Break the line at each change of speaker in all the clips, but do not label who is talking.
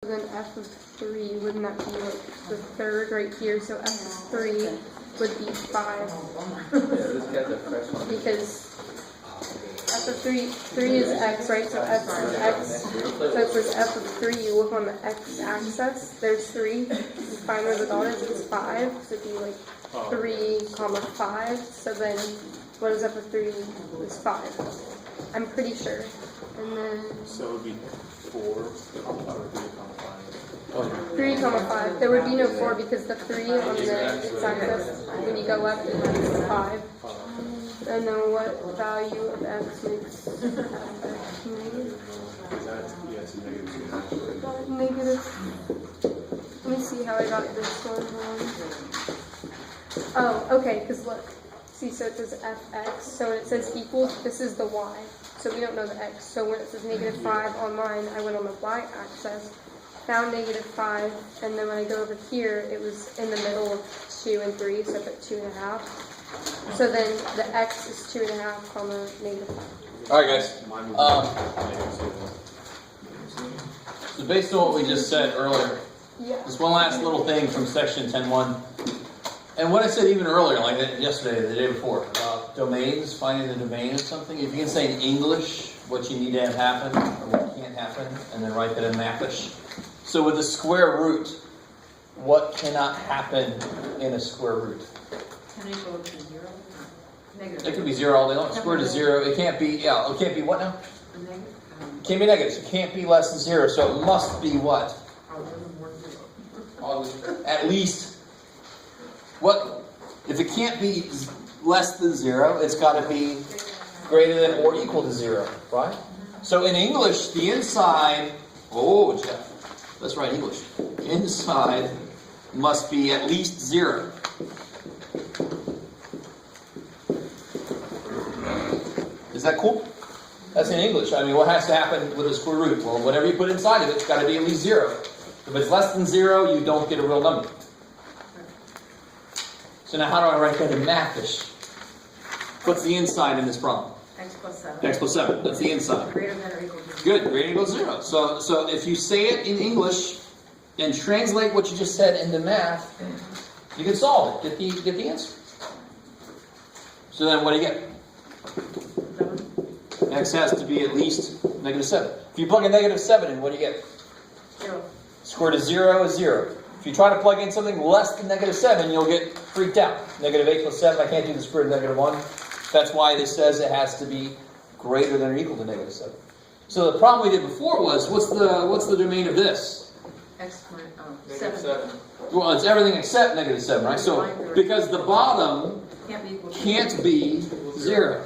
Then f of 3, wouldn't that be like the third right here? So f of 3 would be 5. Because f of 3 is x, right? So f is x. So for f of 3, you look on the x-axis, there's 3. You find where the dot is, it's 5. So it'd be like 3, comma 5. So then, what is f of 3 is 5. I'm pretty sure. And then...
So it would be 4,
3, 5. There would be no 4 because the 3 on the x-axis, when you go up, it makes 5. And then what value of x makes f negative? Let me see how I got this one. Oh, okay, because look. See, so it says fx, so when it says equals, this is the y. So we don't know the x. So when it says negative 5 on mine, I went on the y-axis, found negative 5, and then when I go over here, it was in the middle of 2 and 3, so I put 2.5. So then the x is 2.5, comma, negative 5.
Alright guys, so based on what we just said earlier, just one last little thing from section 10.1. And what I said even earlier, like yesterday, the day before, about domains, finding the domain of something. If you can say in English what you need to have happen, or what can't happen, and then write that in Mapish. So with the square root, what cannot happen in a square root?
Can it go to 0? Negative.
It could be 0 all day long. Square root is 0. It can't be, it can't be what now?
Negative.
It can't be negative. So it can't be less than 0. So it must be what? At least. What? If it can't be less than 0, it's got to be greater than or equal to 0, right? So in English, the inside, Jeff, let's write English. Inside must be at least 0. Is that cool? That's in English. I mean, what has to happen with a square root? Well, whatever you put inside of it, it's got to be at least 0. If it's less than 0, you don't get a real number. So now how do I write that in Mathish? What's the inside in this problem?
X plus 7.
X plus 7. That's the inside.
Greater than or equal to 0.
Good. Greater than or equal to 0. So if you say it in English and translate what you just said into math, you can solve it. Get the answer. So then what do you get?
7.
X has to be at least negative 7. If you plug a negative 7 in, what do you get?
0.
Square root of 0 is 0. If you try to plug in something less than negative 7, you'll get freaked out. Negative 8 plus 7, I can't do the square root of negative 1. That's why this says it has to be greater than or equal to negative 7. So the problem we did before was, what's the domain of this?
X minus
7.
7.
Well, it's everything except negative 7, right? So because the bottom can't be 0.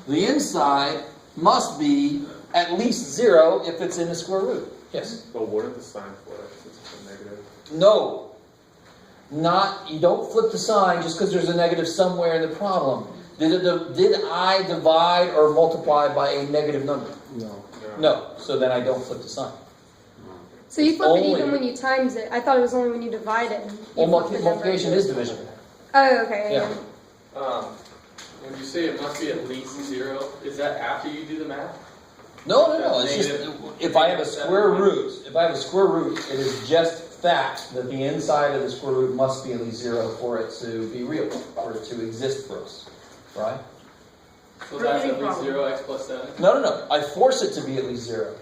The inside must be at least 0 if it's in the square root. Yes?
But what if the sign for it is a negative?
No. You don't flip the sign just because there's a negative somewhere in the problem. Did I divide or multiply by a negative number? No. So then I don't flip the sign.
So you flip it even when you times it. I thought it was only when you divide it.
Well, multiplication is division.
Oh, okay.
Yeah.
When you say it must be at least 0, is that after you do the math?
No. It's just if I have a square root. If I have a square root, it is just fact that the inside of the square root must be at least 0 for it to be real, for it to exist for us, right?
So that's at least 0, x plus 7?
No. I force it to be at least 0.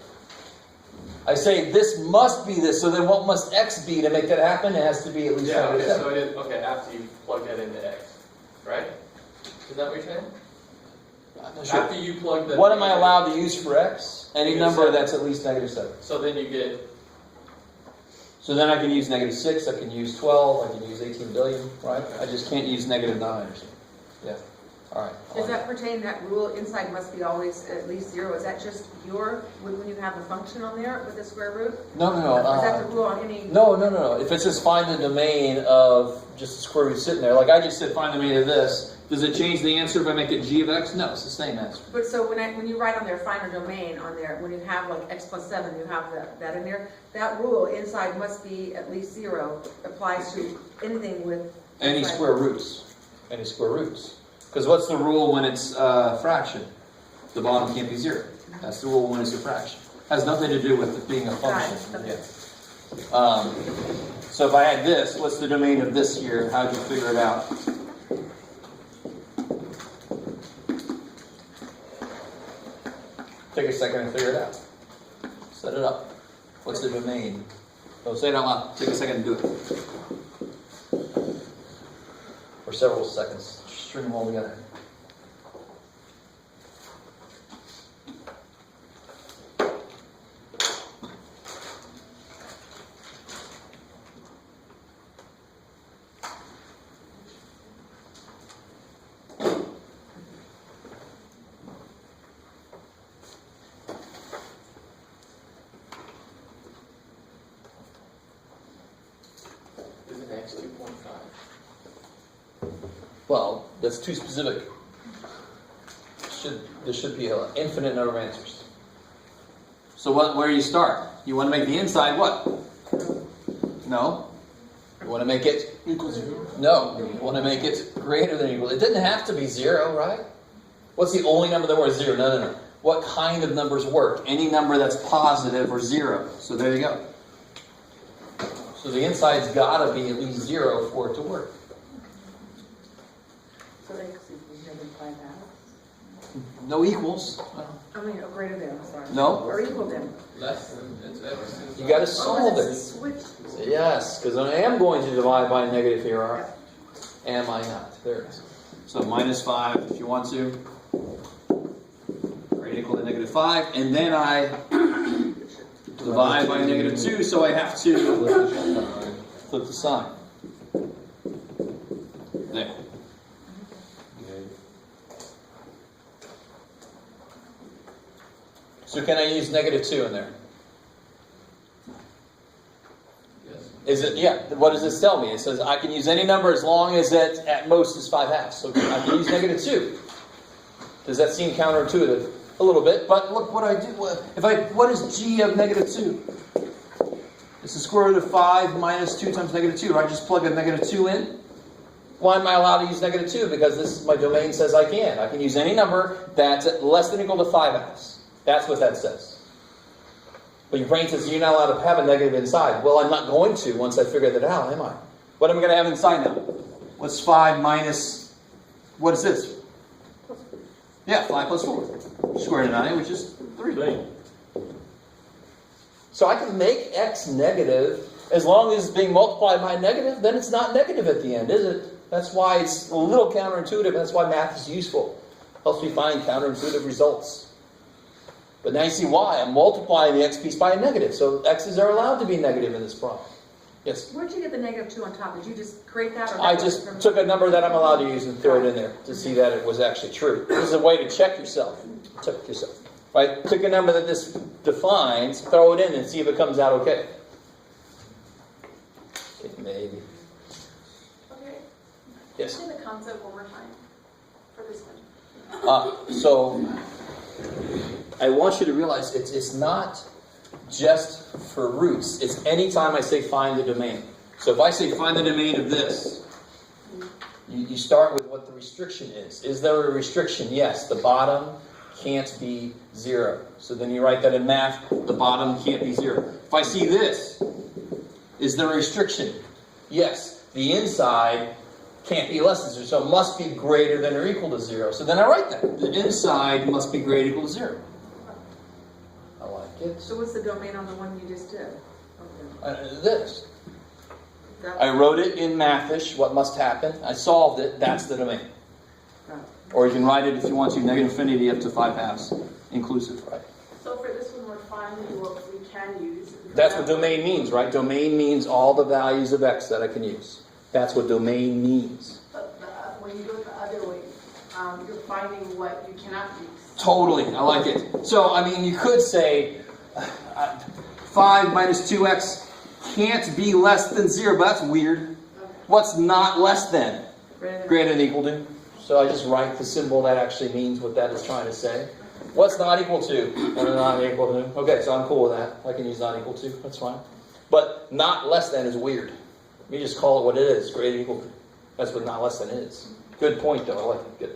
I say this must be this, so then what must x be to make that happen? It has to be at least 7.
So after you plug that into x, right? Is that what you're saying?
I'm not sure.
After you plug the...
What am I allowed to use for x? Any number that's at least negative 7.
So then you get...
So then I can use negative 6, I can use 12, I can use 18 billion, right? I just can't use negative 9 or something. Yeah. All right.
Does that pertain, that rule inside must be always at least 0? Is that just when you have the function on there with the square root?
No.
Is that the rule on any...
No. If it says find the domain of just the square root sitting there, like I just said find the domain of this, does it change the answer if I make it g of x? No, it's the same answer.
But so when you write on there, find a domain on there, when you have like x plus 7, you have that in there, that rule inside must be at least 0 applies to anything with...
Any square roots. Any square roots. Because what's the rule when it's a fraction? The bottom can't be 0. That's the rule when it's a fraction. Has nothing to do with it being a function.
Got it.
Yeah. So if I had this, what's the domain of this here? How'd you figure it out? Take a second and figure it out. Set it up. What's the domain? Oh, say it out loud. Take a second and do it. For several seconds. String them all together.
Isn't X 2.5?
Well, that's too specific. There should be an infinite number of answers. So where do you start? You want to make the inside what? No. You want to make it
Equals 0?
no. You want to make it greater than or equal. It didn't have to be 0, right? What's the only number that works? 0. No. What kind of numbers work? Any number that's positive or 0. So there you go. So the inside's got to be at least 0 for it to work.
So X equals negative 5 halves?
No equals.
I mean, or greater than, I'm sorry.
No.
Or equal than.
Less than, it's X.
You got to solve it.
Switch.
Yes, because I am going to divide by a negative here, are am I not? There it is. So minus 5 if you want to. Greater equal to negative 5. And then I divide by negative 2, so I have to flip the sign. There. So can I use negative 2 in there?
Yes.
Is it, yeah, what does this tell me? It says I can use any number as long as it at most is 5 halves. So I can use negative 2. Does that seem counterintuitive? A little bit, but look what I do. What is g of negative 2? It's the square root of 5 minus 2 times negative 2, right? Just plug a negative 2 in. Why am I allowed to use negative 2? Because my domain says I can. I can use any number that's less than or equal to 5 halves. That's what that says. But your brain says you're not allowed to have a negative inside. Well, I'm not going to once I figure that out, am I? What am I going to have inside now? What's 5 minus... What is this? Yeah, 5 plus 4. Square root of 9, which is 3. So I can make x negative as long as it's being multiplied by negative, then it's not negative at the end, is it? That's why it's a little counterintuitive. That's why math is useful. Helps me find counterintuitive results. But now you see why. I'm multiplying the x piece by a negative. So x's are allowed to be negative in this problem. Yes?
Where'd you get the negative 2 on top? Did you just create that? Or
I just took a number that I'm allowed to use and throw it in there to see that it was actually true. This is a way to check yourself. Check yourself. Right? Took a number that this defines, throw it in and see if it comes out okay. Okay, maybe.
Okay.
Yes?
Say the concept one more time for this one.
So I want you to realize it's not just for roots. It's any time I say find the domain. So if I say find the domain of this, you start with what the restriction is. Is there a restriction? Yes. The bottom can't be 0. So then you write that in math, the bottom can't be 0. If I see this, is there a restriction? Yes. The inside can't be less than 0, so it must be greater than or equal to 0. So then I write that. The inside must be greater or equal to 0. I like it.
So what's the domain on the one you just did? Okay.
This. I wrote it in Mathish, what must happen. I solved it. That's the domain. Or you can write it if you want to, negative infinity up to 5 halves, inclusive, right?
So for this one, we're finding what we can use.
That's what domain means, right? Domain means all the values of x that I can use. That's what domain means.
But when you go the other way, you're finding what you cannot use.
Totally, I like it. So, I mean, you could say 5 minus 2x can't be less than 0, but that's weird.
Okay.
What's not less than?
Greater
Than equal to. So I just write the symbol that actually means what that is trying to say. What's not equal to? And not equal to. Okay, so I'm cool with that. I can use not equal to. That's fine. But not less than is weird. Let me just call it what it is. Greater than equal to. That's what not less than is. Good point, though. I like it. Good.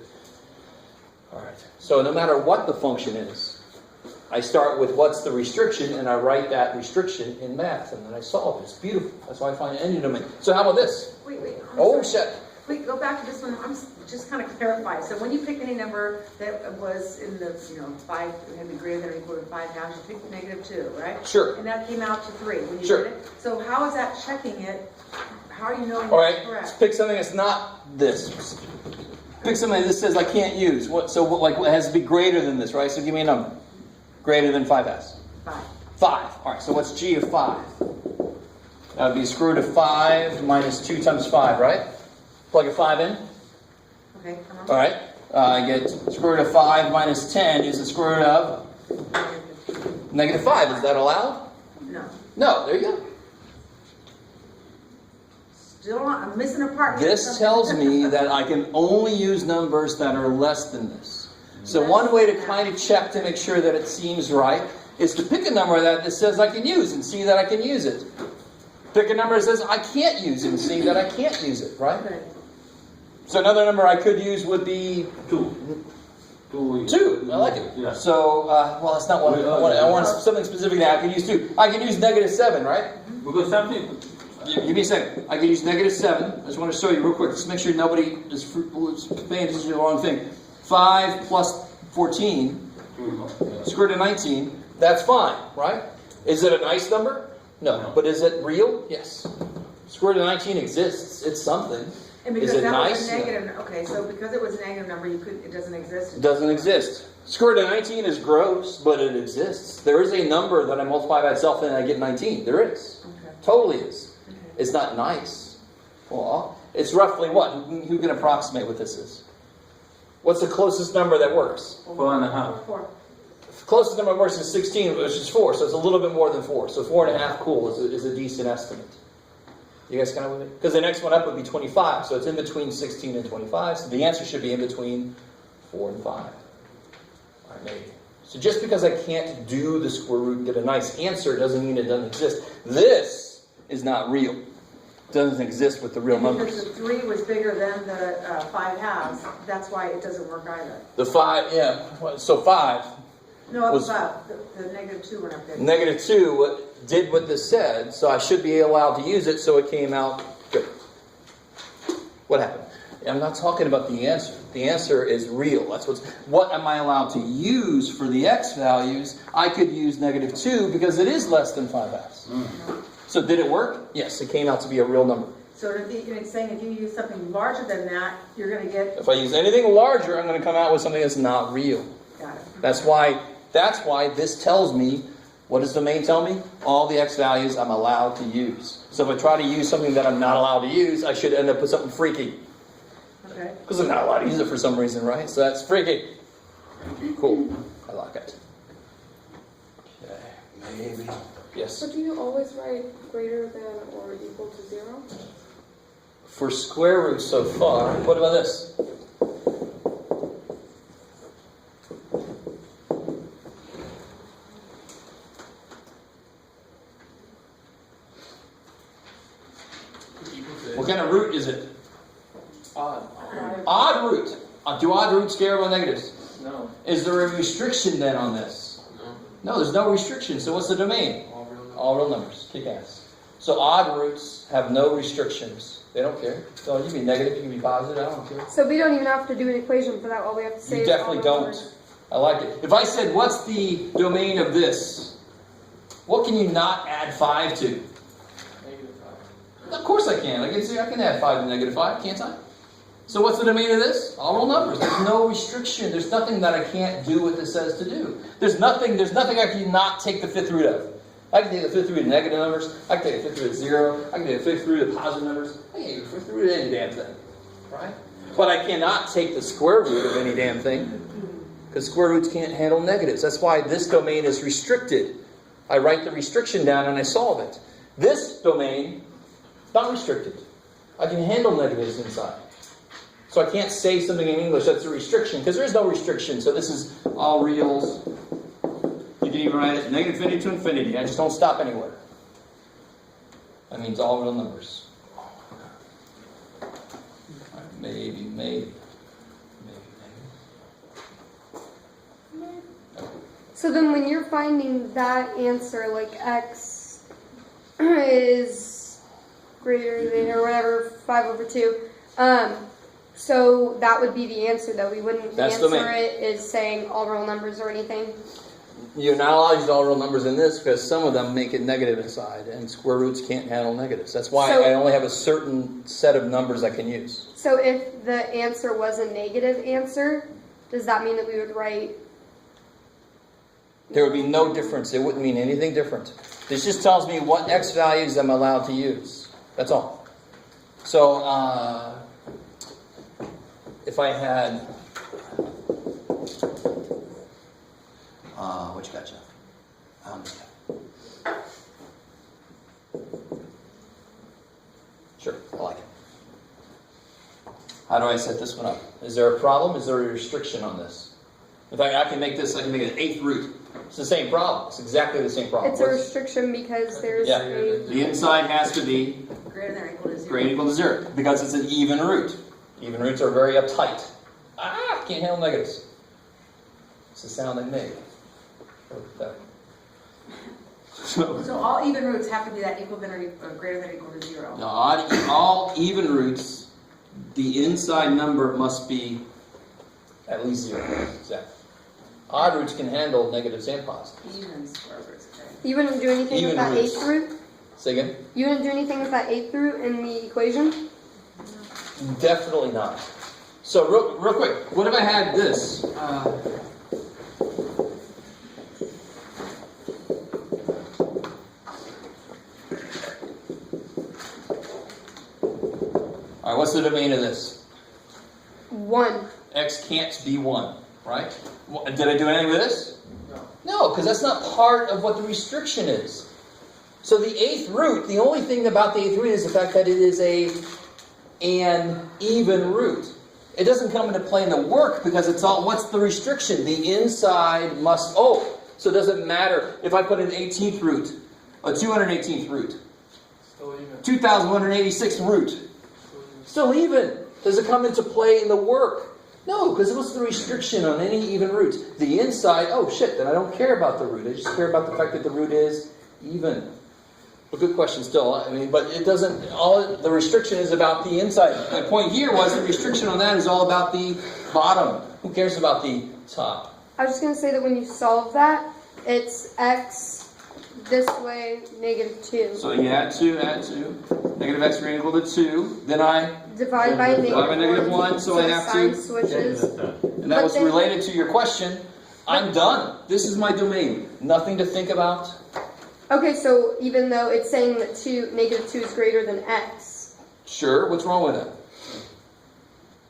All right. So no matter what the function is, I start with what's the restriction, and I write that restriction in math, and then I solve it. It's beautiful. That's why I find any domain. So how about this?
Wait,
Oh, shit.
Wait, go back to this one. I'm just kind of clarify. So when you pick any number that was in the, 5, it had to be greater than or equal to 5 halves, you picked -2, right?
Sure.
And that came out to 3 when you
Sure.
did it. So how is that checking it? How are you knowing
All
that's
right,
correct?
let's pick something that's not this. Pick something that says I can't use. Like it has to be greater than this, right? So give me a number. Greater than 5 has.
5.
5. All right, so what's g of 5? That would be square root of 5 minus 2 times 5, right? Plug a 5 in.
Okay, come on.
All right. I get square root of 5 minus 10 is the square root of -5. Is that allowed?
No.
No, there you go.
Still, I'm missing a part. here.
This tells me that I can only use numbers that are less than this. So one way to kind of check to make sure that it seems right is to pick a number that says I can use and see that I can use it. Pick a number that says I can't use it and see that I can't use it, right?
Okay.
So another number I could use would be
2.
2. I like it.
Yeah.
So, well, that's not what I want something specific now. I can use 2. I can use -7, right?
Because something.
Give me a second. I can use -7. I just want to show you real quick. Just make sure nobody is paying attention to the wrong thing. 5 plus 14, square root of 19. That's fine, right? Is it a nice number? No. But is it real? Yes. Square root of 19 exists. It's something.
And because
Is it
that
nice?
was a negative, okay, so because it was a negative number, it doesn't exist.
It doesn't exist. Square root of 19 is gross, but it exists. There is a number that I multiply by itself and I get 19. There is.
Okay.
Totally is.
Okay.
It's not nice. Well, it's roughly what? Who can approximate what this is? What's the closest number that works?
4.5.
4.
The closest number that works is 16, which is 4, so it's a little bit more than 4. So 4.5, cool, is a decent estimate. You guys kind of with it? Because the next one up would be 25, so it's in between 16 and 25, so the answer should be in between 4 and 5. All right, maybe. So just because I can't do the square root and get a nice answer doesn't mean it doesn't exist. This is not real. It doesn't exist with the real numbers.
Because the 3 was bigger than the 5 halves, that's why it doesn't work either.
The 5, yeah, so 5.
No,
Was-
above. The -2 went up there.
-2 did what this said, so I should be allowed to use it, so it came out good. What happened? I'm not talking about the answer. The answer is real. That's what am I allowed to use for the x values? I could use -2 because it is less than 5 halves. So did it work? Yes, it came out to be a real number.
So it's saying if you use something larger than that, you're going to get.
If I use anything larger, I'm going to come out with something that's not real.
Got it.
That's why this tells me, what does domain tell me? All the x values I'm allowed to use. So if I try to use something that I'm not allowed to use, I should end up with something freaky.
Okay.
Because I'm not allowed to use it for some reason, right? So that's freaky. Cool. I like it. Okay, maybe. Yes.
So do you always write greater than or equal to 0?
For square root so far, what about this? What kind of root is it?
Odd.
Odd root. Do odd roots care about negatives?
No.
Is there a restriction then on this?
No.
No, there's no restriction. So what's the domain?
All real numbers.
All real numbers. Kick ass. So odd roots have no restrictions. They don't care. So you can be negative, you can be positive. I don't care.
So we don't even have to do an equation for that. All we have to say
You
is
definitely
all the
don't.
numbers.
I like it. If I said, what's the domain of this? What can you not add 5 to?
-5.
Of course I can. I can add 5 to -5, can't I? So what's the domain of this? All real numbers. There's no restriction. There's nothing that I can't do what this says to do. There's nothing I can not take the fifth root of. I can take the fifth root of negative numbers. I can take the fifth root of 0. I can take the fifth root of positive numbers. I can take the fifth root of any damn thing. Right? But I cannot take the square root of any damn thing. Because square roots can't handle negatives. That's why this domain is restricted. I write the restriction down and I solve it. This domain, not restricted. I can handle negatives inside. So I can't say something in English that's a restriction, because there is no restriction. So this is all reals. You can even write it negative infinity to infinity. I just don't stop anywhere. That means all real numbers. Maybe. Okay.
So then when you're finding that answer, like x is greater than, or whatever, 5/2, so that would be the answer, though. We wouldn't
That's
answer
domain.
it as saying all real numbers or anything.
You're not allowed to use all real numbers in this because some of them make it negative inside, and square roots can't handle negatives. That's why
So-
I only have a certain set of numbers I can use.
So if the answer was a negative answer, does that mean that we would write?
There would be no difference. It wouldn't mean anything different. This just tells me what x values I'm allowed to use. That's all. So, if I had... what you got, Jeff? Sure, I like it. How do I set this one up? Is there a problem? Is there a restriction on this? In fact, I can make it an eighth root. It's the same problem. It's exactly the same problem.
It's a restriction because there's
Yeah.
a...
The inside has to be
Greater than or equal to 0.
greater than or equal to 0 because it's an even root. Even roots are very uptight. Can't handle negatives. It's the sound they make.
So all even roots have to be that equal than or greater than or equal to 0.
All even roots, the inside number must be at least 0. Exactly. Odd roots can handle negatives and positives.
Even square roots, okay.
You wouldn't do anything
Even
with that
roots.
eighth root?
Say again?
You wouldn't do anything with that eighth root in the equation?
Definitely not. So real quick, what if I had this? All right, what's the domain of this?
1.
X can't be 1, right? Did I do anything with this?
No.
No, because that's not part of what the restriction is. So the eighth root, the only thing about the eighth root is the fact that it is an even root. It doesn't come into play in the work because it's all, what's the restriction? The inside must, so it doesn't matter if I put an 18th root, a 218th root,
Still even.
2,186th root. Still even. Does it come into play in the work? No, because what's the restriction on any even root? The inside, then I don't care about the root. I just care about the fact that the root is even. A good question still. But it doesn't, the restriction is about the inside. My point here was the restriction on that is all about the bottom. Who cares about the top?
I was just going to say that when you solve that, it's x this way, -2.
So you add 2, negative x greater than or equal to 2. Then I
Divide by
negative 1, so I
the
have
sign
to.
switches.
And that
But
was
then-
related to your question. I'm done. This is my domain. Nothing to think about.
Okay, so even though it's saying that -2 is greater than x,
Sure, what's wrong with that?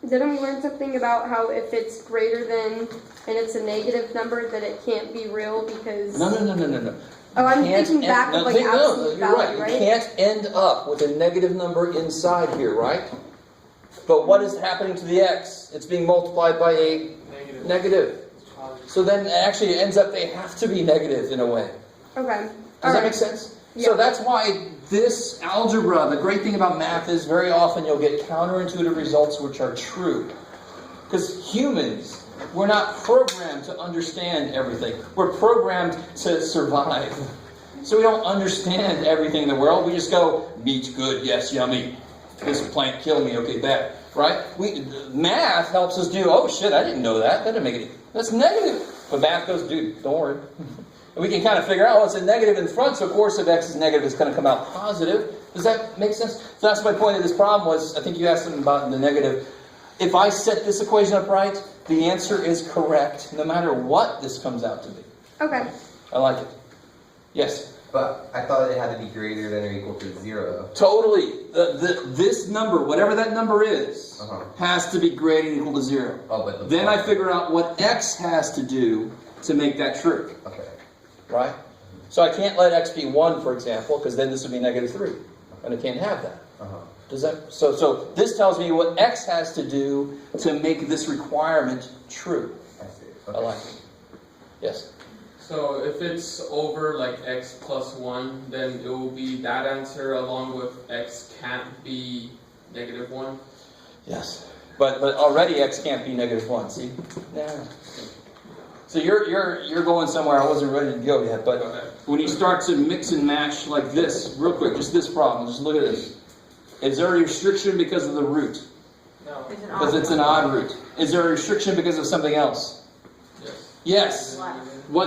didn't we learn something about how if it's greater than and it's a negative number that it can't be real because...
No.
Oh, I'm
Can't
thinking back
end-
of like
no,
absolute
you're
value,
right.
right?
You can't end up with a negative number inside here, right? But what is happening to the x? It's being multiplied by a
Negative.
negative. So then actually it ends up they have to be negative in a way.
Okay.
Does that make sense?
Yeah.
So that's why this algebra, the great thing about math is very often you'll get counterintuitive results which are true. Because humans, we're not programmed to understand everything. We're programmed to survive. So we don't understand everything in the world. We just go, meat's good, yes, yummy. This plant killed me, okay, bad. Right? Math helps us do, I didn't know that. That didn't make any... That's negative. But math goes, dude, don't worry. And we can kind of figure out, it's a negative in front, so of course if x is negative, it's going to come out positive. Does that make sense? So that's my point of this problem was, I think you asked something about the negative. If I set this equation up right, the answer is correct, no matter what this comes out to be.
Okay.
I like it. Yes?
But I thought it had to be greater than or equal to 0.
Totally. This number, whatever that number is, has to be greater than or equal to 0.
But
Then I figure out what x has to do to make that true.
Okay.
Right? So I can't let x be 1, for example, because then this would be -3. And I can't have that. Does that? So this tells me what x has to do to make this requirement true.
I see.
I like it. Yes?
So if it's over like x plus 1, then it will be that answer along with x can't be -1.
Yes. But already x can't be -1, see? Yeah. So you're going somewhere I wasn't ready to go yet, but
Okay.
when you start to mix and match like this, real quick, just this problem, just look at this. Is there a restriction because of the root?
No.
It's an
Because
odd
it's an odd root. Is there a restriction because of something else?
Yes.
Yes.
What?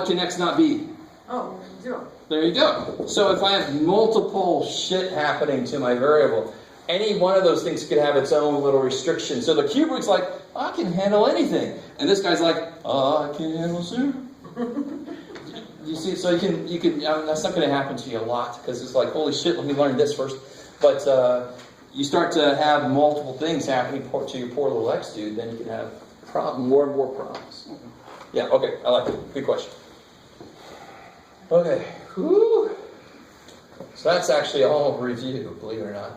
What can X not be?
Oh, 0.
There you go. So if I have multiple shit happening to my variable, any one of those things could have its own little restriction. So the cube root's like, I can handle anything. And this guy's like, I can handle 0. You see, so you can that's not going to happen to you a lot, because it's like, holy shit, let me learn this first. But you start to have multiple things happening to your poor little X dude, then you can have more and more problems. Yeah, okay, I like it. Good question. Okay, whew. So that's actually all review, believe it or not.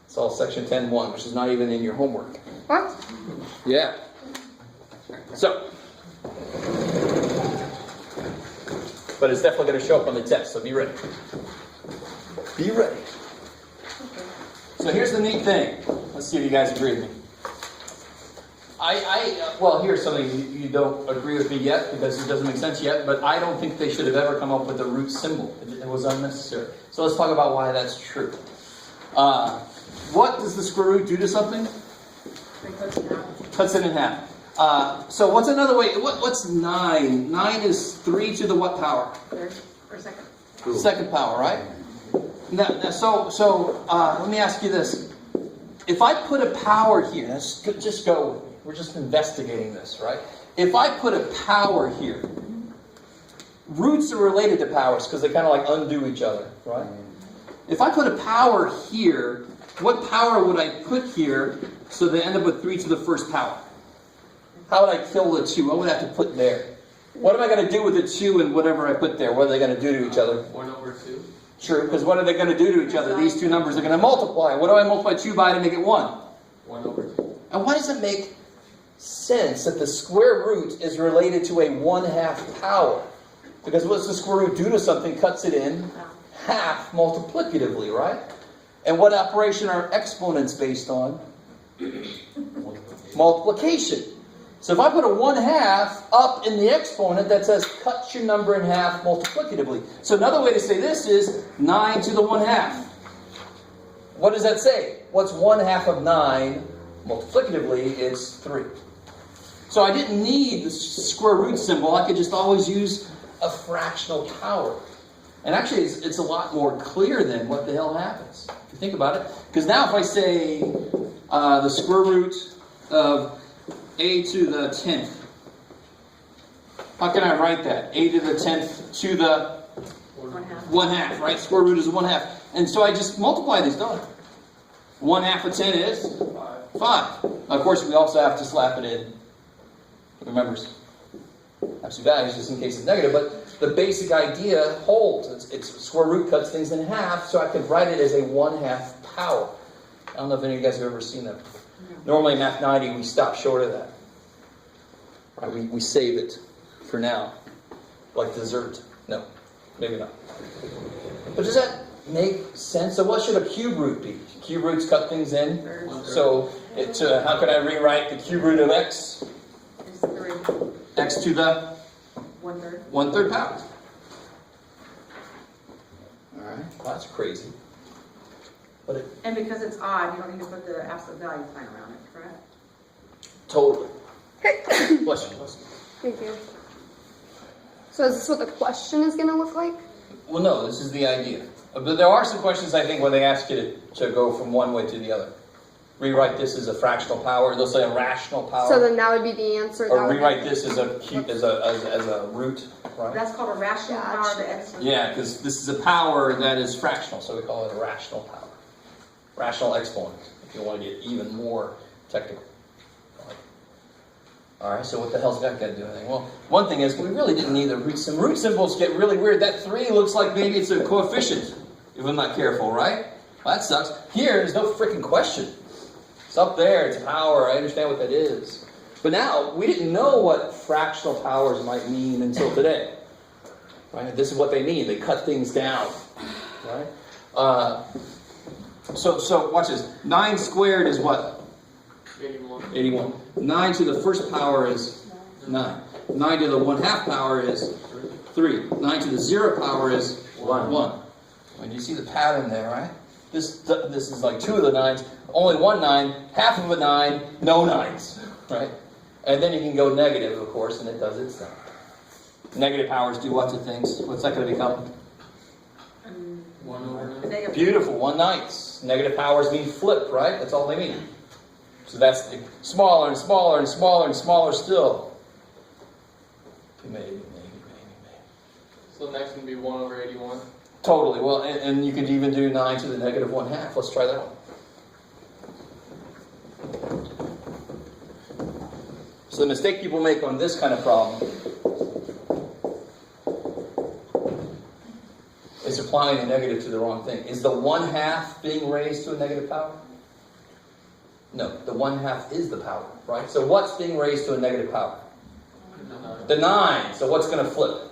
It's all section 10.1, which is not even in your homework.
What?
Yeah. So, but it's definitely going to show up on the test, so be ready. Be ready. So here's the neat thing. Let's see if you guys agree with me. Well, here's something you don't agree with me yet, because it doesn't make sense yet, but I don't think they should have ever come up with the root symbol. It was unnecessary. So let's talk about why that's true. What does the square root do to something? Cuts it in half. So what's another way? What's 9? 9 is 3 to the what power?
Third or second?
Second power, right? Now, so let me ask you this. If I put a power here, just go with me. We're just investigating this, right? If I put a power here, roots are related to powers because they kind of like undo each other, right? If I put a power here, what power would I put here so they end up with 3 to the first power? How would I kill the 2? What would I have to put there? What am I going to do with the 2 and whatever I put there? What are they going to do to each other?
1/2.
True, because what are they going to do to each other? These two numbers are going to multiply. What do I multiply 2 by to make it 1?
1/2.
And why does it make sense that the square root is related to a 1/2 power? Because what does the square root do to something? Cuts it in half multiplicatively, right? And what operation are exponents based on? Multiplication. So if I put a 1/2 up in the exponent, that says cut your number in half multiplicatively. So another way to say this is 9 to the 1/2. What does that say? What's 1/2 of 9 multiplicatively? It's 3. So I didn't need the square root symbol. I could just always use a fractional power. And actually, it's a lot more clear than what the hell happens. If you think about it. Because now if I say the square root of a to the 10th. How can I write that? A to the 10th to the 1/2, right? Square root is 1/2. And so I just multiply these, don't I? 1/2 of 10 is 5. Of course, we also have to slap it in. Remember, absolute values just in case it's negative, but the basic idea holds. It's square root cuts things in half, so I could write it as a 1/2 power. I don't know if any of you guys have ever seen that. Normally in Math 90, we stop short of that. Right? We save it for now. Like dessert. No, maybe not. But does that make sense? So what should a cube root be? Cube roots cut things in.
1/3.
So how could I rewrite the cube root of x?
It's 3.
X to the
1/3.
1/3 power. Alright, well, that's crazy. But
And because it's odd, you don't need to put the absolute value sign around it, correct?
totally. Bless you.
Thank you. So is this what the question is going to look like?
Well, no, this is the idea. But there are some questions, I think, where they ask you to go from one way to the other. Rewrite this as a fractional power. They'll say a rational power.
So then that would be the answer.
Or rewrite this as a root, right?
That's called a rational power to x.
Yeah, because this is a power that is fractional, so we call it a rational power. Rational exponent, if you want to get even more technical. Alright, so what the hell's that got to do with anything? Well, one thing is, we really didn't need the root symbol. Root symbols get really weird. That 3 looks like maybe it's a coefficient, if I'm not careful, right? Well, that sucks. Here, there's no freaking question. It's up there, it's power, I understand what that is. But now, we didn't know what fractional powers might mean until today. Right? This is what they mean. They cut things down. Right? So watch this. 9 squared is what?
81.
81. 9 to the first power is 9. 9 to the 1/2 power is 3. 9 to the 0 power is 1. When you see the pattern there, right? This is like 2 of the 9s, only 1 9, half of a 9, no 9s, right? And then you can go negative, of course, and it does its thing. Negative powers do what to things? What's that going to become?
1 over 9.
Negative.
Beautiful, 1/9. Negative powers mean flip, right? That's all they mean. So that's smaller and smaller and smaller and smaller still. Maybe.
So the next one would be 1 over 81.
Totally. Well, and you could even do 9 to the negative 1/2. Let's try that one. So the mistake people make on this kind of problem is applying a negative to the wrong thing. Is the 1/2 being raised to a negative power? No, the 1/2 is the power, right? So what's being raised to a negative power? The 9. So what's going to flip?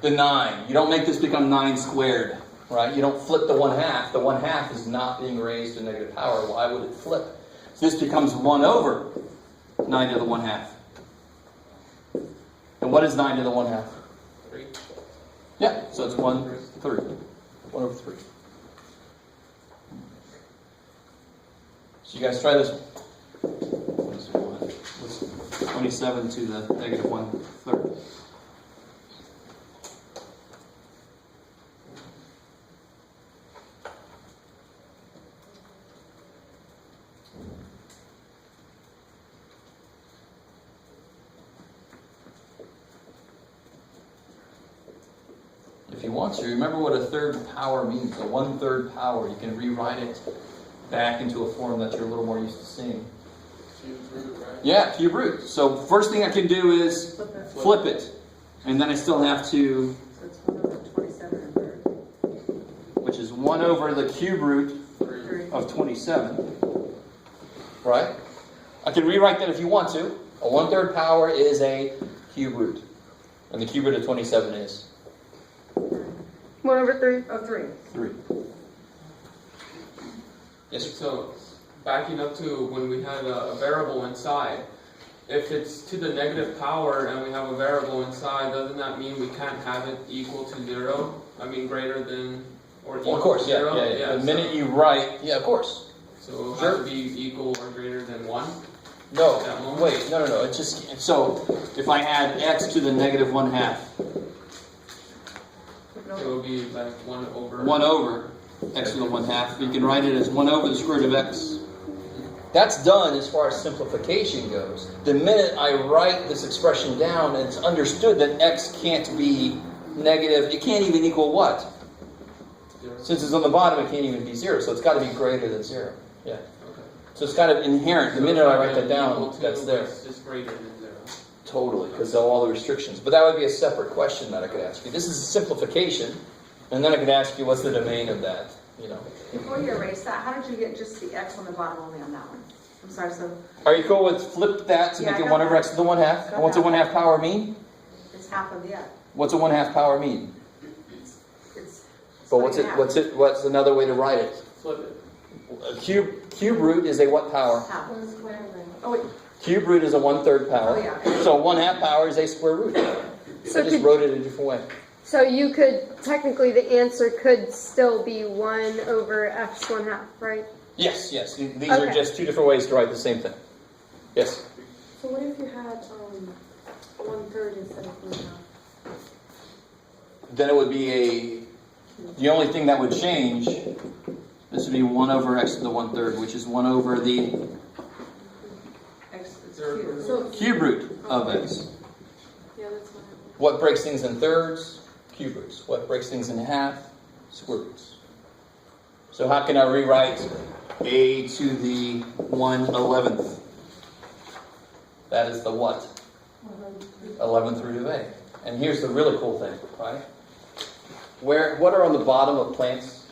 The 9. You don't make this become 9 squared, right? You don't flip the 1/2. The 1/2 is not being raised to a negative power. Why would it flip? So this becomes 1 over 9 to the 1/2. And what is 9 to the 1/2?
3.
Yeah, so it's 1/3. 1 over 3. So you guys try this one. What's 27 to the negative 1/3? If you want to, remember what a third power means. The 1/3 power. You can rewrite it back into a form that you're a little more used to seeing.
Cube root, right?
Yeah, cube root. So first thing I can do is flip it. And then I still have to,
So it's 1 over 27 and 3rd.
which is 1 over the cube root
3.
of 27. Right? I can rewrite that if you want to. A 1/3 power is a cube root. And the cube root of 27 is
1 over 3.
Oh, 3.
3. Yes, sir.
So, backing up to when we had a variable inside, if it's to the negative power and we have a variable inside, doesn't that mean we can't have it equal to 0? I mean, greater than or equal
Well, of course,
to
yeah,
0?
yeah. The minute you write, yeah, of course.
So it'll
Sure.
have to be equal or greater than 1?
No,
That one?
wait, no. It's just, so if I add x to the negative 1/2,
So it would be like 1 over...
1 over x to the 1/2, you can write it as 1 over the square root of x. That's done as far as simplification goes. The minute I write this expression down, it's understood that x can't be negative. It can't even equal what?
0.
Since it's on the bottom, it can't even be 0, so it's got to be greater than 0. Yeah.
Okay.
So it's kind of inherent. The
So
minute
it's
I
not
write that
gonna be
down,
equal to,
that's
but
there.
It's just greater than 0.
Totally, because of all the restrictions. But that would be a separate question that I could ask you. This is a simplification, and then I could ask you what's the domain of that, you know.
Before you erase that, how did you get just the x on the bottom only on that one? I'm sorry, so
Are you cool with flip that to
Yeah,
make
I
it
got
1 over
that.
x to the 1/2?
Got
And what's a
that.
1/2 power mean?
it's half of the x.
What's a 1/2 power mean?
It's
But what's
splitting
it? What's another way to write it?
Flip it.
A cube root is a what power?
half. Oh, wait.
Cube root is a 1/3 power.
Oh, yeah.
So 1/2 power is a square root.
So
I just wrote it a different way.
So you could, technically the answer could still be 1 over x 1/2, right?
Yes. These are
Okay.
just two different ways to write the same thing. Yes.
So what if you had 1/3 instead of 1/2?
Then it would be the only thing that would change, this would be 1 over x to the 1/3, which is 1 over the
X is
0.
cubed.
So,
cube root of x.
yeah, that's what
What breaks things in thirds? Cube roots. What breaks things in half? Square roots. So how can I rewrite a to the 1/11th? That is the what? 11th root of a. And here's the really cool thing, right? What are on the bottom of plants?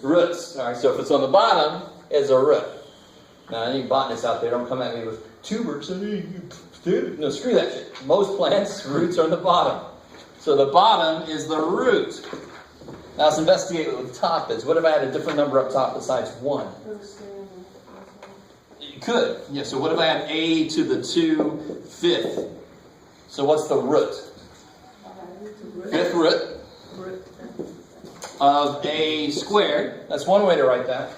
Roots. All right, so if it's on the bottom, it's a root. Now, any botanists out there, don't come at me with tubers. No, screw that shit. Most plants, roots are on the bottom. So the bottom is the root. Now let's investigate what the top is. What if I had a different number up top besides 1? You could. Yeah, so what if I had a to the 2/5? So what's the root? Fifth root of a squared. That's one way to write that.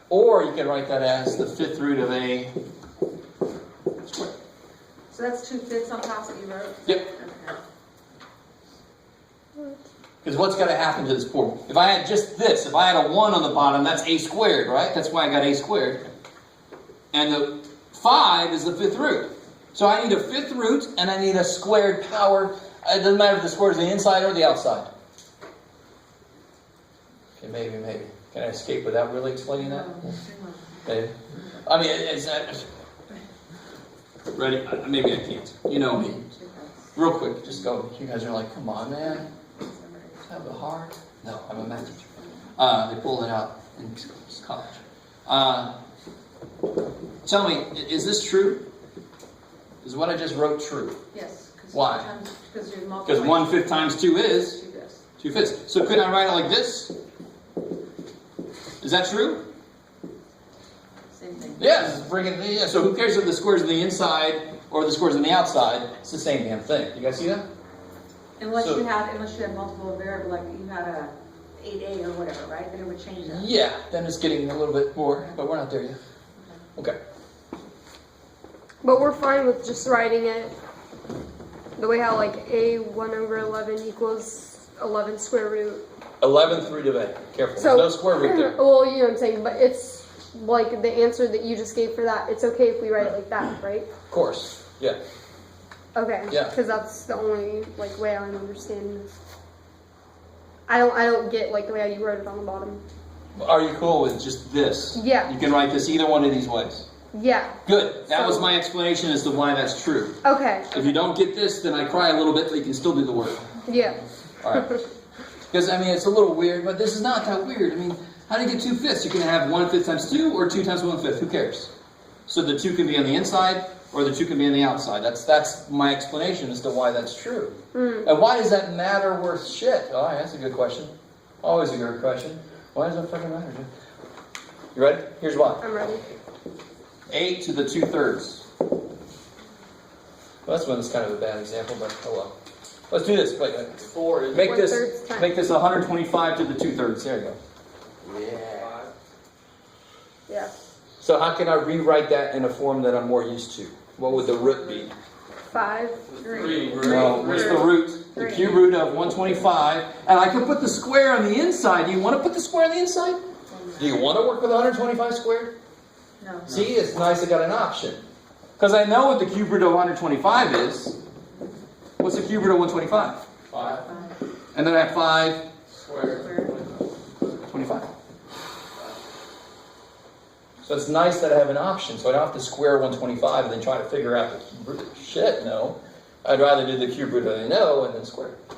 Or you can write that as the fifth root of a squared.
So that's 2/5 on top that you wrote?
Yep.
Okay.
Because what's going to happen to this form? If I had just this, if I had a 1 on the bottom, that's a squared, right? That's why I got a squared. And the 5 is the fifth root. So I need a fifth root, and I need a squared power. It doesn't matter if the square is the inside or the outside. Okay, maybe. Can I escape without really explaining that? Maybe. I mean, it's ready? Maybe I can't. You know me. Real quick, just go. You guys are like, come on, man. Have a heart? No, I'm a math teacher. They pulled it out in college. Tell me, is this true? Is what I just wrote true?
Yes.
Why?
Because you're
Because 1/5 times 2 is 2/5. So couldn't I write it like this? Is that true?
Same thing.
Yes. Yeah. So who cares if the square's on the inside or the square's on the outside? It's the same damn thing. You guys see that?
Unless you had multiple variable, like you had a 8a or whatever, right? Then it would change that.
Yeah. Then it's getting a little bit more, but we're not there yet. Okay.
But we're fine with just writing it the way how like a 1/11 equals 11 square root.
11th root of a. Careful.
So,
There's no square root there.
Well, you know what I'm saying, but it's like the answer that you just gave for that. It's okay if we write it like that, right?
Of course. Yeah.
Okay.
Yeah.
Because that's the only like way I'm understanding this. I don't get like the way how you wrote it on the bottom.
Are you cool with just this?
Yeah.
You can write this either one of these ways.
Yeah.
Good. That was my explanation as to why that's true.
Okay.
If you don't get this, then I cry a little bit, but you can still do the work.
Yeah.
All right. Because, I mean, it's a little weird, but this is not that weird. I mean, how do you get 2/5? You can have 1/5 times 2 or 2 times 1/5. Who cares? So the 2 can be on the inside or the 2 can be on the outside. That's my explanation as to why that's true. And why does that matter worth shit? Oh, that's a good question. Always a good question. Why does that fucking matter, dude? You ready? Here's why.
I'm ready.
8 to the 2/3. Well, that's one that's kind of a bad example, but oh well. Let's do this. Wait.
4 is
Make
1/3 times.
this 125 to the 2/3. There you go.
Yeah.
So how can I rewrite that in a form that I'm more used to? What would the root be?
5.
3.
No, what's the root? The cube root of 125. And I can put the square on the inside. Do you want to put the square on the inside? Do you want to work with 125 squared?
No.
See, it's nice I got an option. Because I know what the cube root of 125 is. What's the cube root of 125?
5.
And then I have 5,
Square.
25. So it's nice that I have an option, so I don't have to square 125 and then try to figure out the cube root. Shit, no. I'd rather do the cube root that I know and then square it.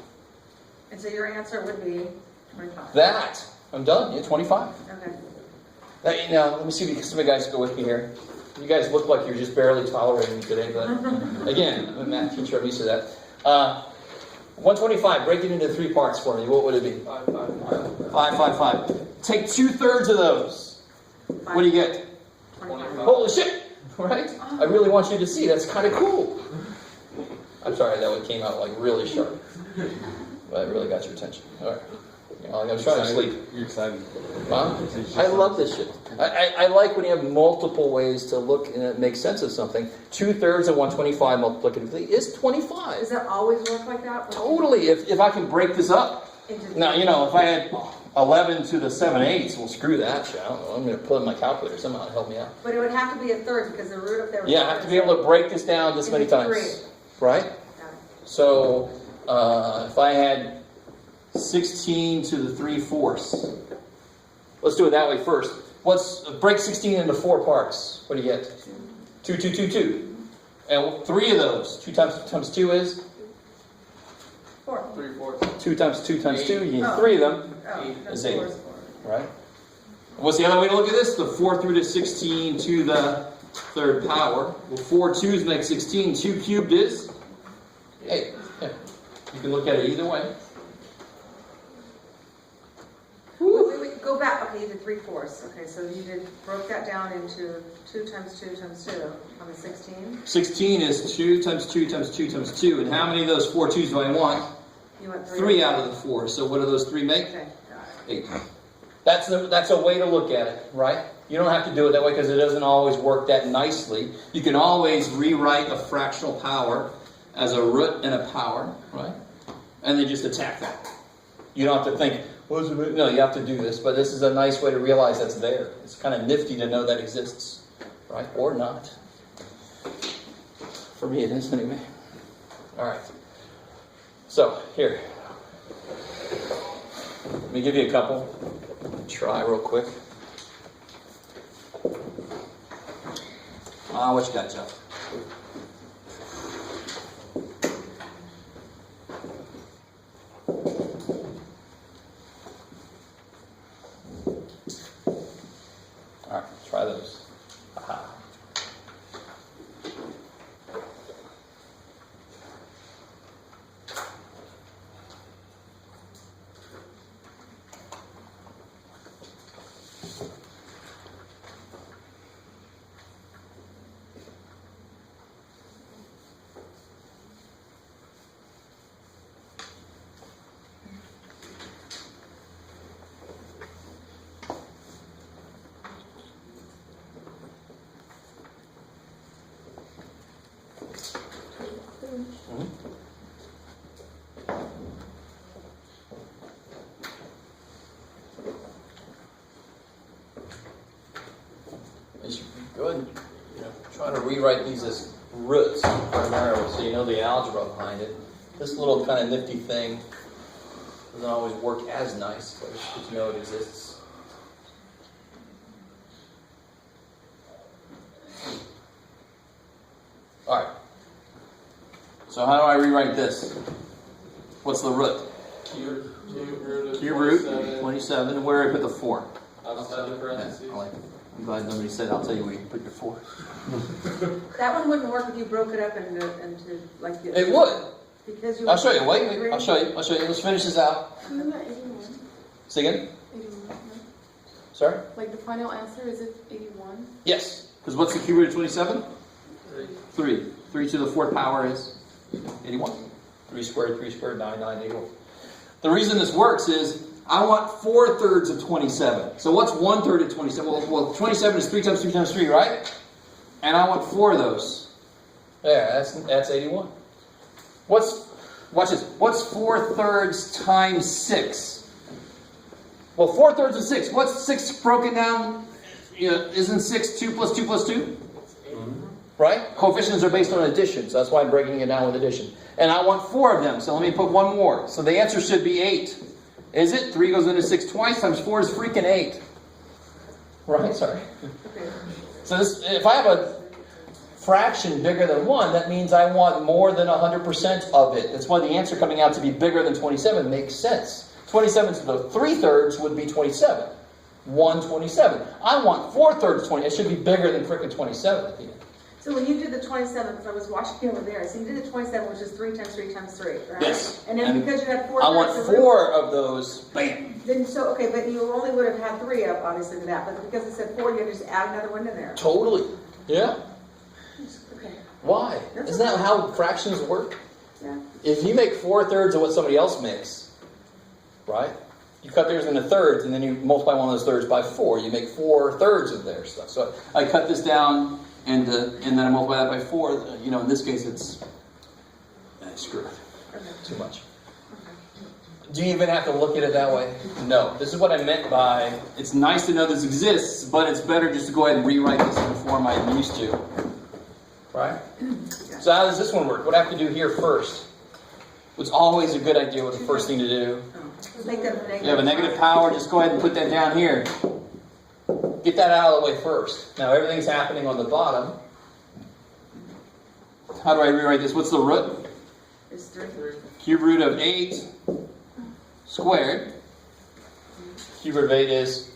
And so your answer would be 25.
That. I'm done. Yeah, 25.
Okay.
Now, let me see if some of you guys go with me here. You guys look like you're just barely tolerating me today, but again, I'm a math teacher, I'm used to that. 125, break it into 3 parts for me. What would it be?
5, 5, 5.
5, 5, 5. Take 2/3 of those. What do you get?
25.
Holy shit! Right? I really want you to see. That's kind of cool. I'm sorry, that one came out like really sharp. But it really got your attention. All right. I'm trying to sleep.
You're excited.
Huh? I love this shit. I like when you have multiple ways to look and it makes sense of something. 2/3 of 125 multiplicatively is 25.
Does that always work like that?
Totally. If I can break this up. Now, if I had 11 to the 7/8, well, screw that shit. I don't know. I'm going to put in my calculator somehow to help me out.
But it would have to be a third because the root of there was.
Yeah, I have to be able to break this down this many times.
3.
Right?
Got it.
So, if I had 16 to the 3/4. Let's do it that way first. Let's break 16 into 4 parts. What do you get? 2, 2, 2, 2. And 3 of those. 2 times 2 is?
4.
3/4.
2 times 2 times 2. You need
Oh.
3 of them.
Oh,
Is
that's
8.
4 is 4.
Right? What's the other way to look at this? The 4th root of 16 to the 3rd power. Well, 4 2's make 16. 2 cubed is 8. Yeah. You can look at it either way.
Wait. go back, okay, you did 3/4. Okay, so you broke that down into 2 times 2 times 2 on the 16.
16 is 2 times 2 times 2 times 2. And how many of those 4 2s do I want?
You want
3 out of the 4. So what do those 3 make?
Okay, got it.
8. That's a way to look at it, right? You don't have to do it that way because it doesn't always work that nicely. You can always rewrite a fractional power as a root and a power, right? And then just attack that. You don't have to think, what's the root? No, you have to do this, but this is a nice way to realize that's there. It's kind of nifty to know that exists, right? Or not. For me, it is anyway. All right. So, here. Let me give you a couple. Try real quick. What you got, Jeff? All right, try those. Aha. It should be good. Trying to rewrite these as roots primarily, so you know the algebra behind it. This little kind of nifty thing doesn't always work as nice, but it's good to know it exists. All right. So how do I rewrite this? What's the root?
Cube root of
Cube root, 27. And where do I put the 4?
outside the parentheses.
I like it. I'm glad nobody said, I'll tell you where you put your 4.
That one wouldn't work if you broke it up into like.
It would.
Because you.
I'll show you. Wait. I'll show you. Let's finish this out.
Isn't that 81?
Say again?
81, no?
Sorry?
Like the final answer, is it 81?
Yes. Because what's the cube root of 27? 3. 3 to the 4th power is 81. 3 squared, 9, 81. The reason this works is I want 4/3 of 27. So what's 1/3 of 27? Well, 27 is 3 times 3 times 3, right? And I want 4 of those. There, that's 81. Watch this. What's 4/3 times 6? Well, 4/3 of 6. What's 6 broken down? Isn't 6 2 plus 2 plus 2? Right? Coefficients are based on addition, so that's why I'm breaking it down with addition. And I want 4 of them, so let me put one more. So the answer should be 8. Is it? 3 goes into 6 twice, times 4 is freaking 8. Right? Sorry. So if I have a fraction bigger than 1, that means I want more than 100% of it. That's why the answer coming out to be bigger than 27 makes sense. 27 to the 3/3 would be 27. 1/27. I want 4/3 20. It should be bigger than freaking 27 at the end.
So when you did the 27, because I was watching you over there, so you did the 27, which is 3 times 3 times 3, right?
Yes.
And then because you had 4
I want 4 of those. Bam.
Then okay, but you only would have had 3 up, obviously, to that. But because it said 4, you had to just add another one in there.
Totally. Yeah.
Okay.
Why? Isn't that how fractions work?
Yeah.
If you make 4/3 of what somebody else makes, right? You cut theirs into thirds, and then you multiply one of those thirds by 4. You make 4/3 of their stuff. So I cut this down, and then I multiply that by 4. In this case, it's screw it.
Okay.
Too much. Do you even have to look at it that way? No. This is what I meant by, it's nice to know this exists, but it's better just to go ahead and rewrite this in the form I'm used to. Right? So how does this one work? What do I have to do here first? It's always a good idea what the first thing to do.
Make that a negative.
You have a negative power, just go ahead and put that down here. Get that out of the way first. Now everything's happening on the bottom. How do I rewrite this? What's the root?
It's 3.
Cube root of 8 squared. Cube root of 8 is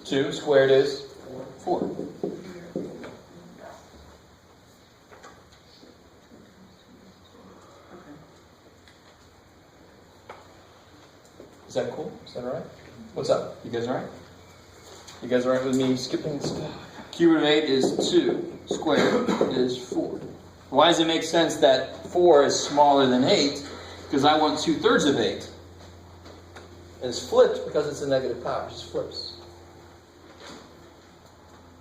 2. Squared is 4. Does that cool? Is that all right? What's up? You guys all right? You guys all right with me skipping stuff? Cube root of 8 is 2. Squared is 4. Why does it make sense that 4 is smaller than 8? Because I want 2/3 of 8. And it's flipped because it's a negative power. It just flips.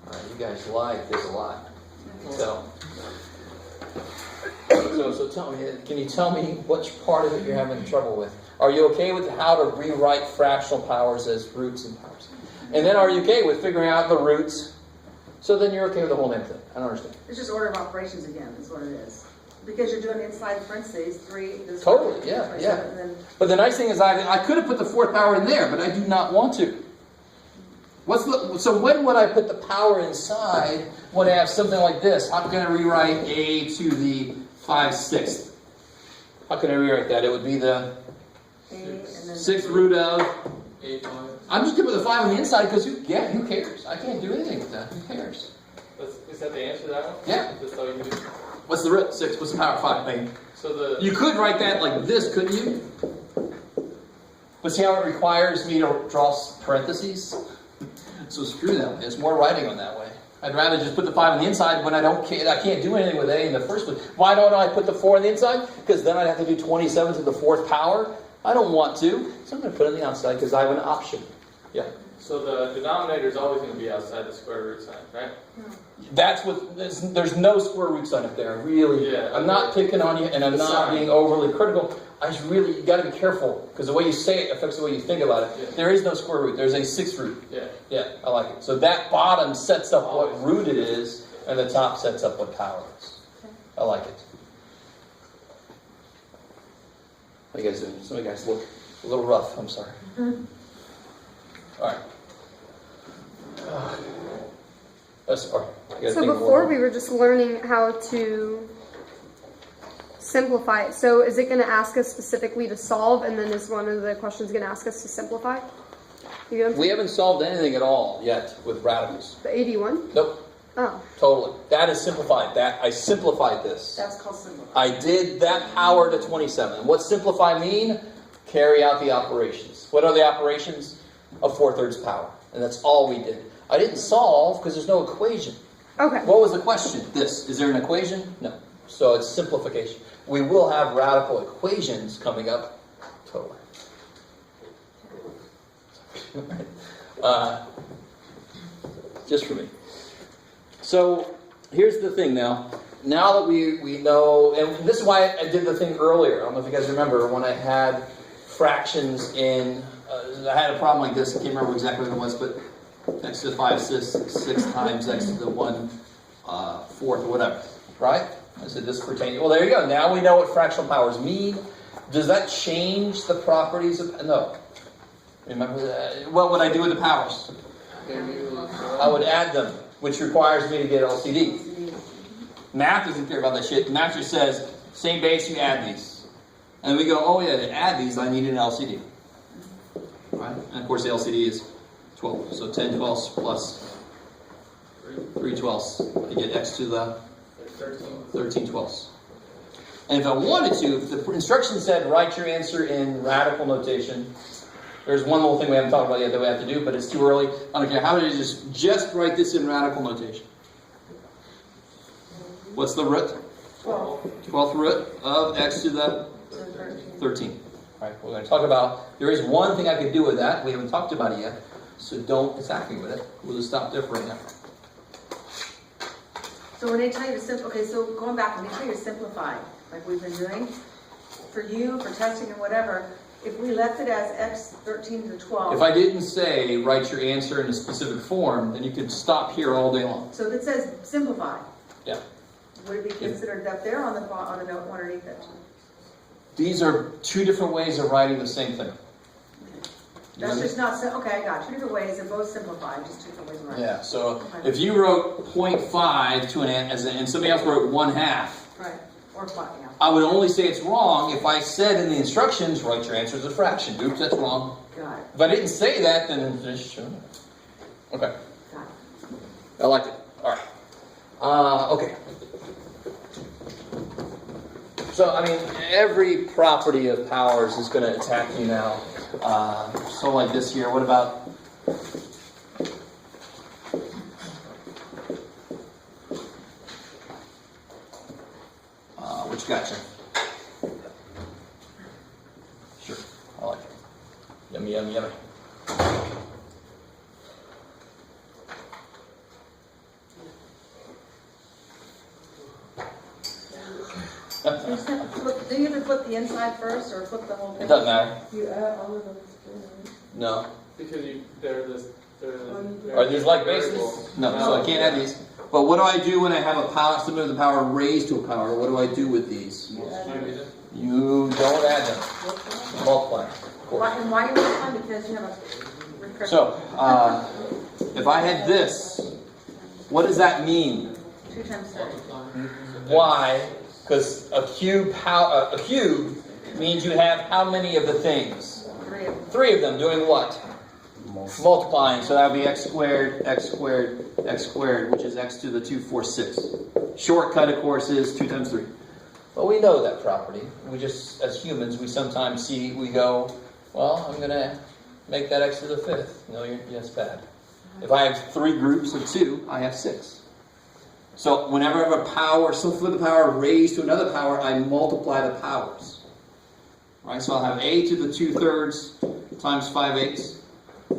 All right, you guys like this a lot. So tell me, can you tell me which part of it you're having trouble with? Are you okay with how to rewrite fractional powers as roots and powers? And then are you okay with figuring out the roots? So then you're okay with the whole name thing. I don't understand.
It's just order of operations again, is what it is. Because you're doing inside parentheses, 3, this
Totally,
1,
yeah,
7,
yeah.
and then
But the nice thing is I could have put the fourth power in there, but I do not want to. So when would I put the power inside when I have something like this? I'm going to rewrite a to the 5/6. How can I rewrite that? It would be the
A, and then
6th root of...
8, 5.
I'm just going to put the 5 on the inside because who cares? I can't do anything with that. Who cares?
Is that the answer to that one?
Yeah.
That's all you can do.
What's the root? 6. What's the power? 5. Maybe.
So
You could write that like this, couldn't you? But see how it requires me to draw parentheses? So screw that way. There's more writing on that way. I'd rather just put the 5 on the inside when I can't do anything with A in the first place. Why don't I put the 4 on the inside? Because then I'd have to do 27 to the 4th power. I don't want to. So I'm going to put it on the outside because I have an option. Yeah.
So the denominator is always going to be outside the square root sign, right?
That's what, there's no square root sign up there, really.
Yeah.
I'm not picking on you, and I'm
The
not
sign.
being overly critical. You got to be careful, because the way you say it affects the way you think about it.
Yeah.
There is no square root, there's a 6th root.
Yeah.
Yeah, I like it. So that bottom sets up what
Always.
root it is, and the top sets up what power it is. I like it. What are you guys doing? Some of you guys look a little rough, I'm sorry. All right. Sorry.
So before we were just learning how to simplify it. So is it going to ask us specifically to solve, and then is one of the questions going to ask us to simplify? You know
We haven't solved anything at all yet with radicals.
the 81?
Nope,
Oh.
totally. That is simplified. I simplified this.
that's called simple.
I did that power to 27. What simplify mean? Carry out the operations. What are the operations? A 4/3 power. And that's all we did. I didn't solve because there's no equation.
Okay.
What was the question? This. Is there an equation? No. So it's simplification. We will have radical equations coming up. Totally. Just for me. So here's the thing now. Now that we know, and this is why I did the thing earlier. I don't know if you guys remember when I had fractions in, I had a problem like this. I can't remember exactly what it was, but x to the 5/6 times x to the 1/4 or whatever, right? I said this pertains. Well, there you go. Now we know what fractional powers mean. Does that change the properties of? No. Remember that? What would I do with the powers? I would add them, which requires me to get LCD. Math doesn't care about that shit. Math just says same base, you add these, and we go, oh yeah, to add these, I need an LCD, right? And of course, the LCD is 12, so 10/12 plus 3/12 to get x to the 13/12. And if I wanted to, if the instruction said write your answer in radical notation, there's one little thing we haven't talked about yet that we have to do, but it's too early. I don't care. How do you just write this in radical notation? What's the root? 12th root of x to the 13. All right, we're going to talk about, there is one thing I could do with that. We haven't talked about it yet, so don't attack me with it. We'll just stop there for right now.
So when they tell you to simplify, okay, so going back, when they tell you to simplify, like we've been doing, for you, for testing and whatever, if we left it as x 13 to the 12.
If I didn't say write your answer in a specific form, then you could stop here all day long.
So if it says simplify,
Yeah.
would it be considered up there on the note underneath it?
These are two different ways of writing the same thing.
That's just not, okay, I got two different ways, they're both simplified, just two different ways of writing.
Yeah, so
Okay.
if you wrote 0.5 to and somebody else wrote 1/2,
Right, or plot, yeah.
I would only say it's wrong if I said in the instructions, write your answer as a fraction. Oops, that's wrong.
Got it,
If I didn't say that, then just show me. Okay,
got it.
I like it. All right. Okay. So, I mean, every property of powers is going to attack you now. So like this here, what about what you got, Jim? Sure, I like it. Yummy, yummy, yummy.
Do you either flip the inside first or flip the whole thing?
It doesn't matter.
You add all of those together.
No.
Because they're
Are these like bases? No, so I can't add these. But what do I do when I have a power, something with the power raised to a power? What do I do with these? You don't add them. Multiply. Of course.
And why do you multiply? Because you have a recursion.
So, if I had this, what does that mean?
2 times 30.
Why? Because a cube means you have how many of the things?
3 of them.
3 of them doing what? Multiplying. So that would be x squared, x squared, x squared, which is x to the 2, 4, 6. Shortcut, of course, is 2 times 3. But we know that property. We just, as humans, we sometimes we go, well, I'm going to make that x to the 5th. No, that's bad. If I have 3 groups of 2, I have 6. So whenever I have a power, something with the power raised to another power, I multiply the powers. Right? So I'll have a to the 2/3 times 5/8.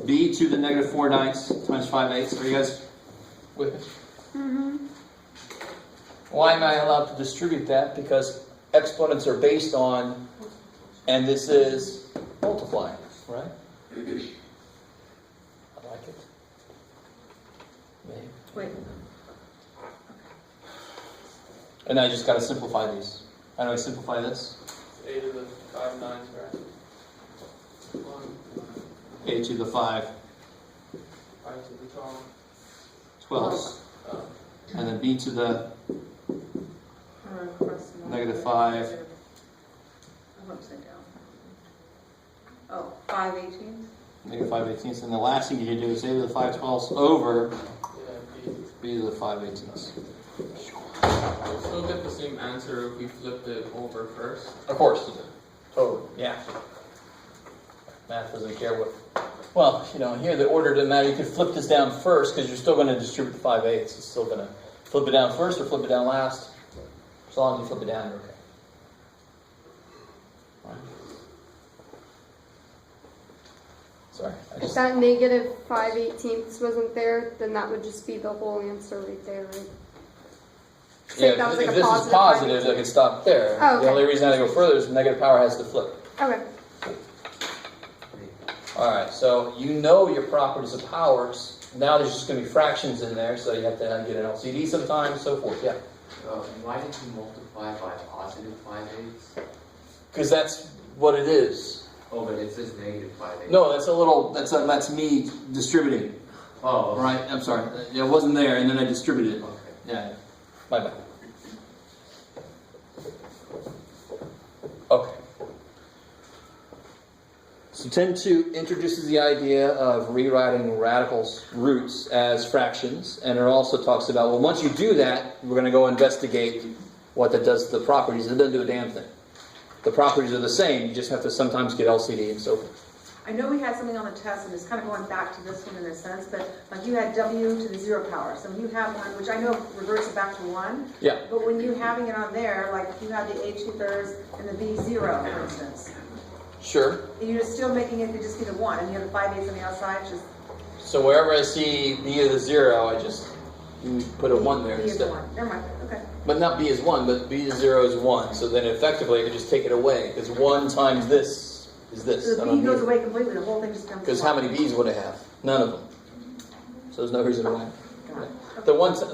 B to the negative 4/9 times 5/8. Are you guys with me?
Mm-hmm.
Why am I allowed to distribute that? Because exponents are based on, and this is multiplying, right? I like it. Maybe.
Wait.
And I just got to simplify these. How do I simplify this?
A to the 5 9s, right?
A to the 5
5 to the 12.
12s. And then B to the negative 5.
I'm upside down. Oh, 5 18s?
Negative 5/18. And the last thing you can do is A to the 5/12s over
Yeah,
B to the 5/18s.
we'll still get the same answer if we flipped it over first.
Of course. Totally. Yeah. Math doesn't care what. Well, here the order doesn't matter. You could flip this down first because you're still going to distribute the 5/8. It's still going to flip it down first or flip it down last. As long as you flip it down, you're okay. Right. Sorry.
If that negative 5/18 wasn't there, then that would just be the whole answer right there, right? Say
Yeah,
that was like
if
a
this is
positive
positive,
5/18.
I could stop there.
Oh, okay.
The only reason I had to go further is the negative power has to flip.
Okay.
Alright, so you know your properties of powers. Now there's just going to be fractions in there, so you have to get an LCD sometimes, so forth. Yeah.
Why did you multiply by positive 5/8?
Because that's what it is.
Oh, but it says negative 5/8.
No, that's me distributing.
Oh, okay.
Right, I'm sorry. It wasn't there, and then I distributed it.
Okay.
Yeah. My bad. Okay. So 10.2 introduces the idea of rewriting radicals roots as fractions, and it also talks about, well, once you do that, we're going to go investigate what that does to the properties. It doesn't do a damn thing. The properties are the same, you just have to sometimes get LCD and so forth.
I know we had something on the test, and it's kind of going back to this one in a sense, but like you had W to the 0 power. So when you have one, which I know reverts it back to 1,
Yeah.
but when you having it on there, like you have the A 2/3 and the B 0, for instance,
Sure.
you're still making it to just be the 1, and you have the 5/8 on the outside, just
So wherever I see B to the 0, I just put a 1 there
B is the
instead.
1. Never mind. Okay.
But not B is 1, but B to 0 is 1. So then effectively I could just take it away, because 1 times this is this.
So the B goes away completely. The whole thing just comes.
Because how many B's would I have? None of them. So there's no reason why. The one. So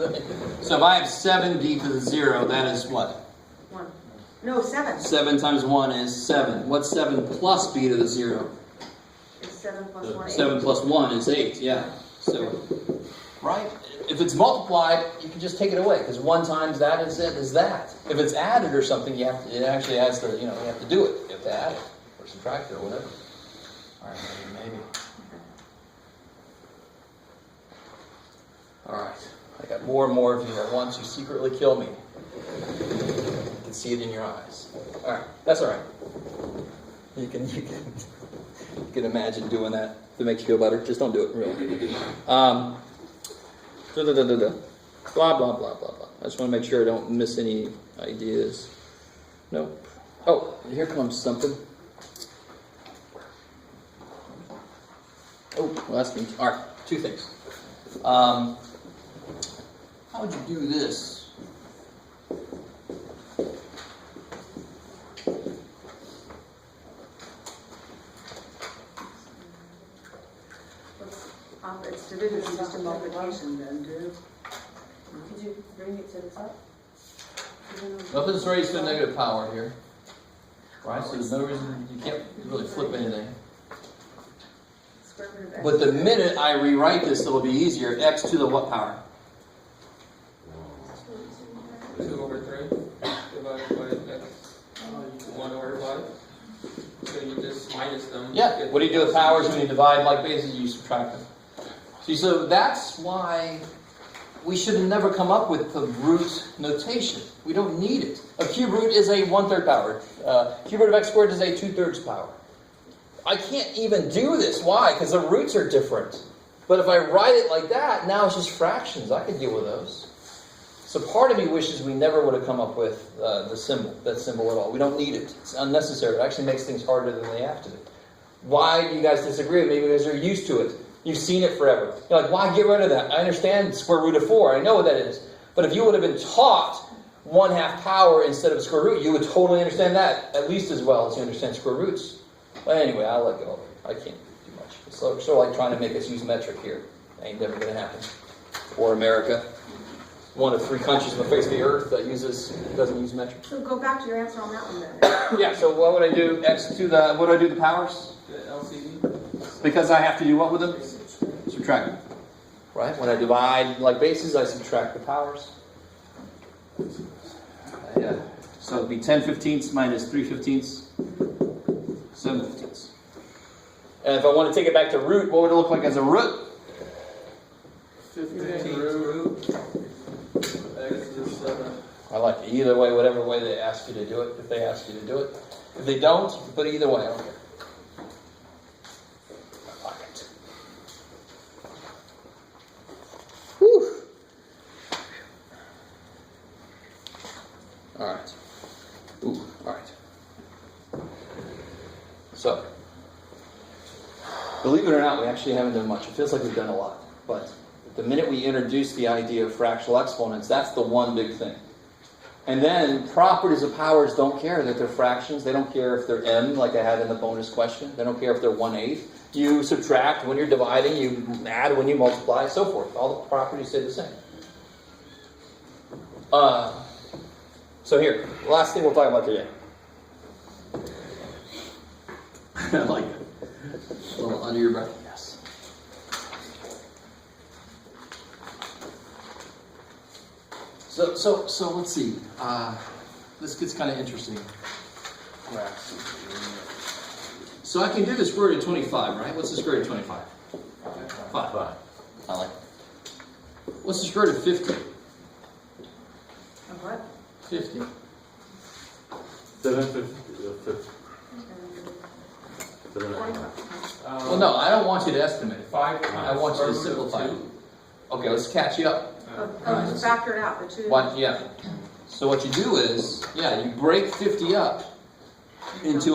if I have 7B to the 0, that is what?
1. No, 7.
7 times 1 is 7. What's 7 plus B to the 0?
It's 7 plus 1.
7 plus 1 is 8, yeah. So, right? If it's multiplied, you can just take it away, because 1 times that is that. If it's added or something, it actually adds the, you have to do it. You have to add it, or subtract it, or whatever. Alright, maybe. Alright, I got more and more of you at once. You secretly kill me. I can see it in your eyes. Alright, that's alright. You can can imagine doing that. If it makes you feel better, just don't do it, really. Blah, blah, blah, blah, blah. I just want to make sure I don't miss any ideas. Nope. Oh, here comes something. Oh, well, that's me. All right, two things. How would you do this?
It's division, it's just a multiplication then, dude.
Could you bring it to the top?
Nothing's raised to a negative power here. Right? So there's no reason, you can't really flip anything.
Square root of x.
But the minute I rewrite this, it'll be easier. X to the what power?
2/3 divided by x. 1/5. So you just minus them.
Yeah. What do you do with powers when you divide like bases? You subtract them. See, so that's why we should never come up with the root notation. We don't need it. A cube root is a 1/3 power. Cube root of x squared is a 2/3 power. I can't even do this. Why? Because the roots are different. But if I write it like that, now it's just fractions. I can deal with those. So part of me wishes we never would have come up with that symbol at all. We don't need it. It's unnecessary. It actually makes things harder than they have to be. Why do you guys disagree with me? Because you're used to it. You've seen it forever. You're like, why get rid of that? I understand square root of 4. I know what that is. But if you would have been taught 1/2 power instead of square root, you would totally understand that at least as well as you understand square roots. But anyway, I'll let go of it. I can't do much. It's sort of like trying to make us use metric here. Ain't never going to happen. Or America. One of 3 countries on the face of the earth that doesn't use metric.
So go back to your answer on that one then.
Yeah, so what would I do? What do I do the powers?
The LCD.
Because I have to do what with them? Subtract them. Right? When I divide like bases, I subtract the powers. Yeah. So it'd be 10/15 minus 3/15, 7/15. And if I want to take it back to root, what would it look like as a root?
15 root. X is 7.
I like it. Either way, whatever way they ask you to do it, if they ask you to do it. If they don't, but either way, I don't care. I like it. Whew. All right. Ooh, all right. So, believe it or not, we actually haven't done much. It feels like we've done a lot. But the minute we introduce the idea of fractional exponents, that's the one big thing. And then properties of powers don't care that they're fractions. They don't care if they're m, like I had in the bonus question. They don't care if they're 1/8. You subtract when you're dividing. You add when you multiply, so forth. All the properties stay the same. So here, last thing we'll talk about today. I like it. A little under your breath. Yes. So let's see. This gets kind of interesting. So I can do the square root of 25, right? What's the square root of 25? 5. I like it. What's the square root of 50?
Of what?
50.
750.
Well, no, I don't want you to estimate it.
5.
I want you to simplify it. Okay, let's catch you up.
Just factor it out, the two.
What? Yeah. So what you do is, you break 50 up into